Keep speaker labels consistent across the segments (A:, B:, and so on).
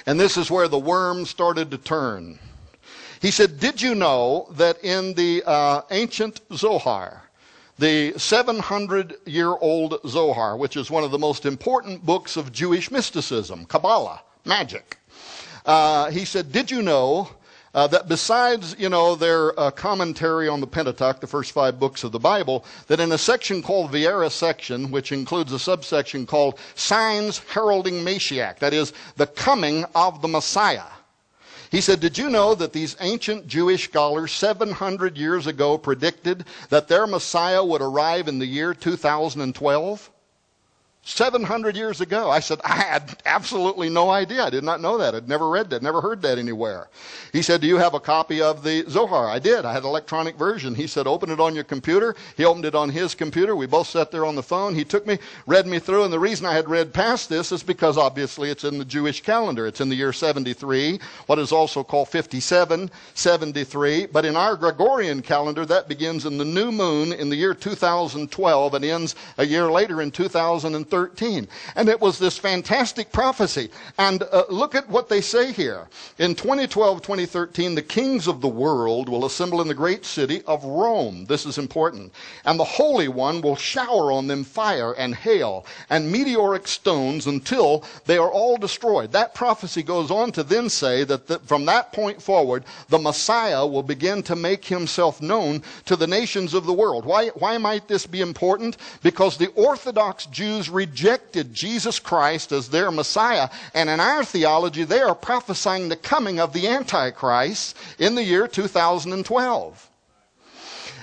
A: And this is where the worm started to turn. He said, did you know that in the ancient Zohar, the 700-year-old Zohar, which is one of the most important books of Jewish mysticism, Kabbalah, magic, he said, did you know that besides, their commentary on the Pentateuch, the first 5 books of the Bible, that in a section called Viera section, which includes a subsection called Signs Heralding Mashiach, that is, the coming of the Messiah. He said, did you know that these ancient Jewish scholars 700 years ago predicted that their Messiah would arrive in the year 2012? 700 years ago. I said, I had absolutely no idea. I did not know that. I'd never read that, never heard that anywhere. He said, do you have a copy of the Zohar? I did. I had an electronic version. He said, open it on your computer. He opened it on his computer. We both sat there on the phone. He took me, read me through, and the reason I had read past this is because obviously it's in the Jewish calendar. It's in the year 73, what is also called 5773. But in our Gregorian calendar, that begins in the new moon in the year 2012 and ends a year later in 2013. And it was this fantastic prophecy. And look at what they say here. In 2012-2013, the kings of the world will assemble in the great city of Rome. This is important. And the Holy One will shower on them fire and hail and meteoric stones until they are all destroyed. That prophecy goes on to then say that from that point forward, the Messiah will begin to make himself known to the nations of the world. Why might this be important? Because the Orthodox Jews rejected Jesus Christ as their Messiah, and in our theology they are prophesying the coming of the antichrist in the year 2012.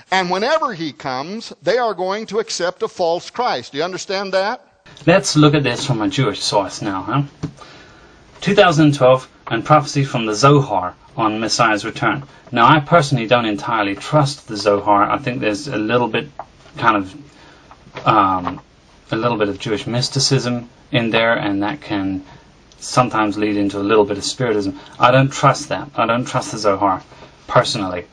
A: And whenever he comes, they are going to accept a false Christ. Do you understand that?
B: Let's look at this from a Jewish source now. 2012 and prophecy from the Zohar on Messiah's return. Now, I personally don't entirely trust the Zohar. I think there's a little bit of Jewish mysticism in there, and that can sometimes lead into a little bit of spiritism. I don't trust that. I don't trust the Zohar personally,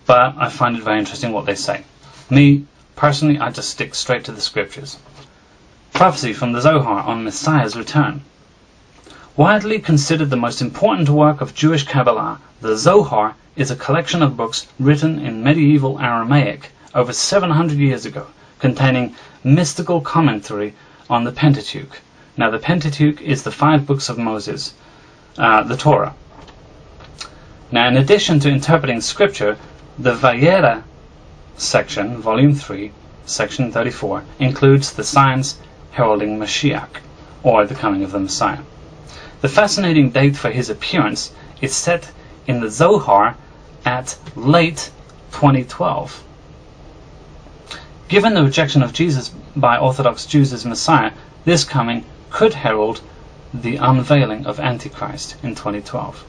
B: but I find it very interesting what they say. Me personally, I just stick straight to the scriptures. Prophecy from the Zohar on Messiah's return. Widely considered the most important work of Jewish Kabbalah, the Zohar is a collection of books written in medieval Aramaic over 700 years ago, containing mystical commentary on the Pentateuch. Now, the Pentateuch is the 5 books of Moses, the Torah. Now, in addition to interpreting Scripture, the Vayera section, Volume 3, Section 34, includes the signs heralding Mashiach, or the coming of the Messiah. The fascinating date for his appearance is set in the Zohar at late 2012. Given the rejection of Jesus by Orthodox Jews as Messiah, this coming could herald the unveiling of Antichrist in 2012.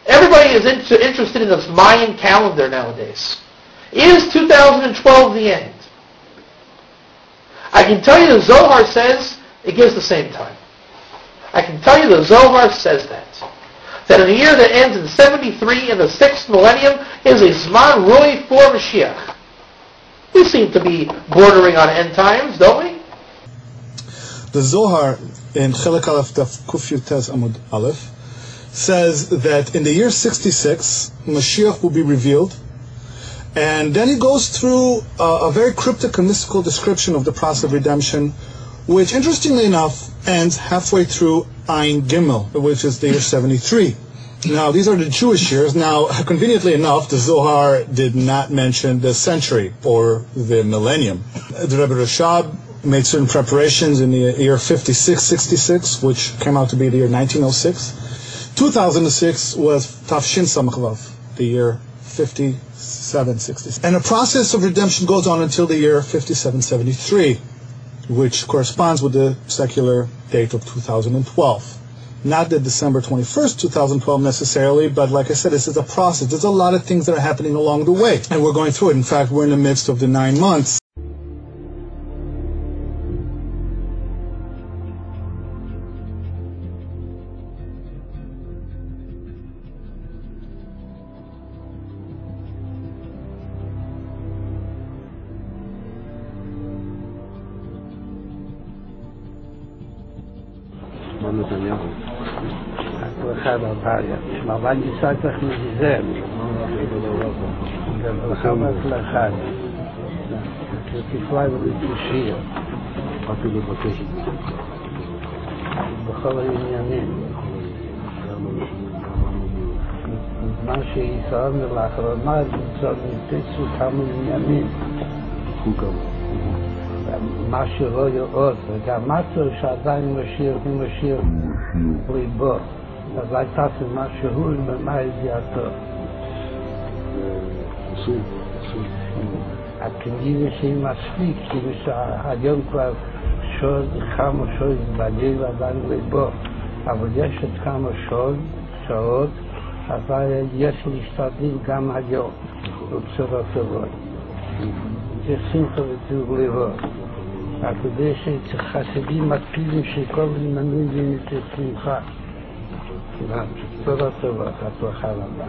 C: Everybody is interested in this Mayan calendar nowadays. Is 2012 the end? I can tell you the Zohar says it gives the same time. I can tell you the Zohar says that. That in the year that ends in 73 in the 6th millennium is a Zman Rui for Mashiach. We seem to be bordering on end times, don't we?
D: The Zohar in Chelek Aleph Daf Kuf Yutes Amud Aleph says that in the year 66, Mashiach will be revealed, and then he goes through a very cryptic and mystical description of the process of redemption, which, interestingly enough, ends halfway through Ein Gimel, which is the year 73. Now, these are the Jewish years. Now, conveniently enough, the Zohar did not mention the century or the millennium. The Rebbe Rashab made certain preparations in the year 5666, which came out to be the year 1906. 2006 was Tafshin Samach Vav, the year 5766. And the process of redemption goes on until the year 5773. which corresponds with the secular date of 2012. Not the December 21st, 2012 necessarily, but like I said, this is a process. There's a lot of things that are happening along the way, and we're going through it. In fact, we're in the midst of the 9 months.
E: Maar wann die Zeit doch nicht gesehen. Der Muhammad Lachad. Das ist leider nicht geschehen. בכל העניינים. מה שישראל לאחרונה נתצו כמה עניינים. מה שלא יאות, וגם מצו שעדיין משיח ליבו. אז הייתה מה שהוא ומה ידיעתו. הכנראה שהיא מספיק, שהיום כבר כמה שעות בגיל עדיין ליבו, אבל יש את כמה שעות, אבל יש להשתדל גם היום, ובשורות טובות. זה שמחה וטוב לראות. הכדי שחסידים מקפידים שכל מנוי את שמחה. תודה טובה, הצלחה רבה.